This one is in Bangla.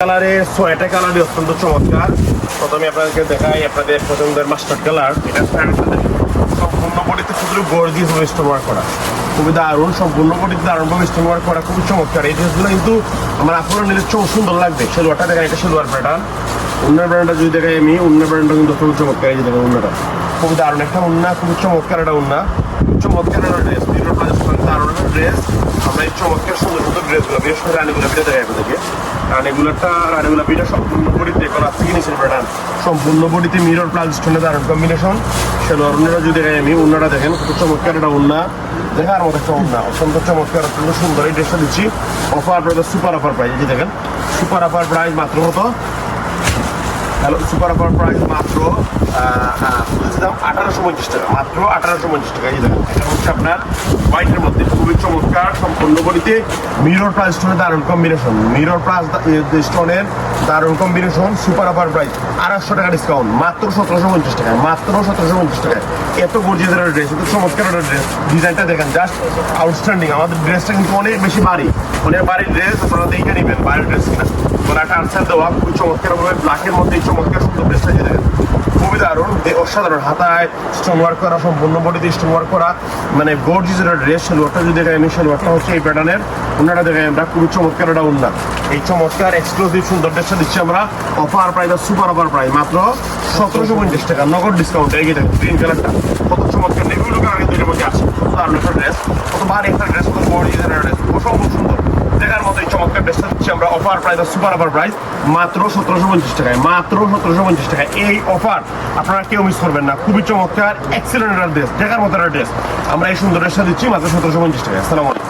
কালারের সোয়েটার কালারই অত্যন্ত চমৎকার। প্রথমে আপনাদেরকে দেখাই আপনাদের পছন্দের মাস্টার্ড কালার। এটা সম্পূর্ণ বডিতে শুধু গর্জিয়াস ভাবে স্টোন ওয়ার্ক করা, খুবই দারুণ। সম্পূর্ণ বডিতে দারুণভাবে স্টোন ওয়ার্ক করা, খুবই চমৎকার। এই ড্রেসগুলো কিন্তু আমার আপনার নিলে সুন্দর লাগবে। সেলোয়ারটা দেখেন, এটা সেলোয়ার প্যাটার্ন। উন্নয় ব্র্যান্ডটা যদি দেখাই আমি, উন্নয় ব্র্যান্ডটা কিন্তু খুবই চমৎকার। এই যে দেখেন উন্নয়টা খুবই দারুণ একটা উন্না, খুবই চমৎকার একটা উন্না, চমৎকার একটা ড্রেস। দারুণ একটা ড্রেস। আমরা এই চমৎকার সুন্দর সুন্দর ড্রেসগুলো, বিশেষ করে রানীগুলো পিঠা দেখাই আপনাদেরকে। রানীগুলা পিঠা সম্পূর্ণ বডিতে করা সিগনেচার প্যাটার্ন, সম্পূর্ণ বডিতে মিরর প্লাস স্টোনের দারুণ কম্বিনেশন। সেলোয়ার উন্নাটা যদি দেখাই আমি, উন্নাটা দেখেন খুব চমৎকার একটা উন্না, দেখার মতো একটা উন্না, অত্যন্ত চমৎকার, অত্যন্ত সুন্দর। এই ড্রেসটা দিচ্ছি offer price, super offer price. এই যে দেখেন সুপার অফার প্রাইস মাত্র কত? হ্যালো, সুপার অফার প্রাইস মাত্র 1850 টাকা, মাত্র 1850 টাকা। এই দেখেন এটা হচ্ছে আপনার হোয়াইটের মধ্যে খুবই চমৎকার, সম্পূর্ণ বডিতে মিরর প্লাস স্টোনের দারুণ কম্বিনেশন, মিরর প্লাস স্টোনের দারুণ কম্বিনেশন। সুপার অফার প্রাইস 800 টাকা ডিসকাউন্ট, মাত্র 1750 টাকায়, মাত্র 1750 টাকায়। এত গর্জিয়াস একটা ড্রেস, এত চমৎকার একটা ড্রেস। ডিজাইনটা দেখেন, জাস্ট আউটস্ট্যান্ডিং। আমাদের ড্রেসটা কিন্তু অনেক বেশি ভারী, অনেক ভারী ড্রেস। আপনারা দেখে নেবেন বাইরের ড্রেস কিনা। গলাটা আনসার দেওয়া খুবই চমৎকার ভাবে ব্ল্যাকের মধ্যে চমৎকার সুন্দর ড্রেসটা দিয়ে দেখেন, খুবই দারুণ, অসাধারণ। হাতায় স্টোন ওয়ার্ক করা, সম্পূর্ণ বডিতে স্টোন ওয়ার্ক করা, মানে গর্জিয়াস একটা ড্রেস। সেলোয়ারটা যদি দেখাই আমি, সেলোয়ারটা হচ্ছে এই প্যাটার্নের। উন্নাটা দেখাই আমরা, খুবই চমৎকার একটা উন্না। এই চমৎকার এক্সক্লুসিভ সুন্দর ড্রেসটা দিচ্ছি আমরা offer price, super offer price মাত্র 1750 টাকা, নগদ ডিসকাউন্ট। এই যে দেখেন গ্রিন কালারটা কত চমৎকার, নেভিউলো কালারের দুইটার মধ্যে আছে। কত দারুণ একটা ড্রেস, কত ভারী একটা ড্রেস, কত গর্জিয়াস একটা ড্রেস, অসম্ভব সুন্দর। দেখার মতো এই চমৎকার ড্রেসটা দিচ্ছি আমরা offer price, super offer price মাত্র 1750 টাকায়, মাত্র 1750 টাকায়। এই অফার আপনারা কেউ মিস করবেন না। খুবই চমৎকার এক্সেলেন্ট একটা ড্রেস, দেখার মতো একটা ড্রেস। আমরা এই সুন্দর ড্রেসটা দিচ্ছি মাত্র 1750 টাকায়। আসসালামু আলাইকুম।